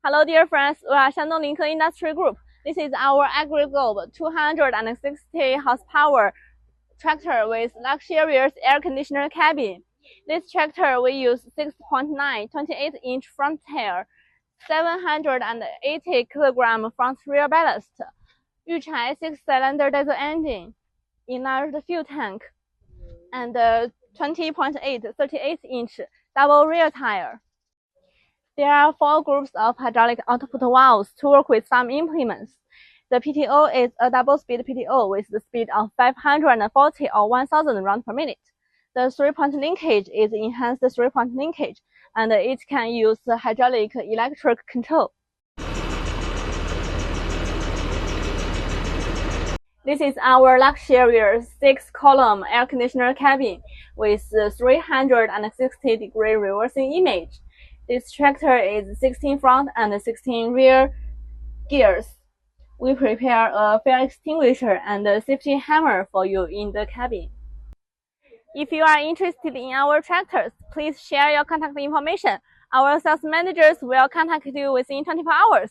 Hello, dear friends. We are Shandong Linke Industry Group. This is our AgriGlobe 260 horsepower tractor with luxurious air conditioner cabin. This tractor will use 6.9 28-inch front tail, 780 kg front rear ballast, 预柴 6-cylinder diesel engine, enlarged fuel tank, and 20.8 38-inch double rear tire. There are 4 groups of hydraulic output valves to work with some implements. The PTO is a double-speed PTO with the speed of 540 or 1000 rounds per minute. The 3-point linkage is enhanced 3-point linkage, and it can use hydraulic electric control. This is our luxurious 6-column air conditioner cabin with 360-degree reversing image. This tractor is 16 front and 16 rear gears. We prepare a fire extinguisher and a safety hammer for you in the cabin. If you are interested in our tractors, please share your contact information. Our sales managers will contact you within 24 hours.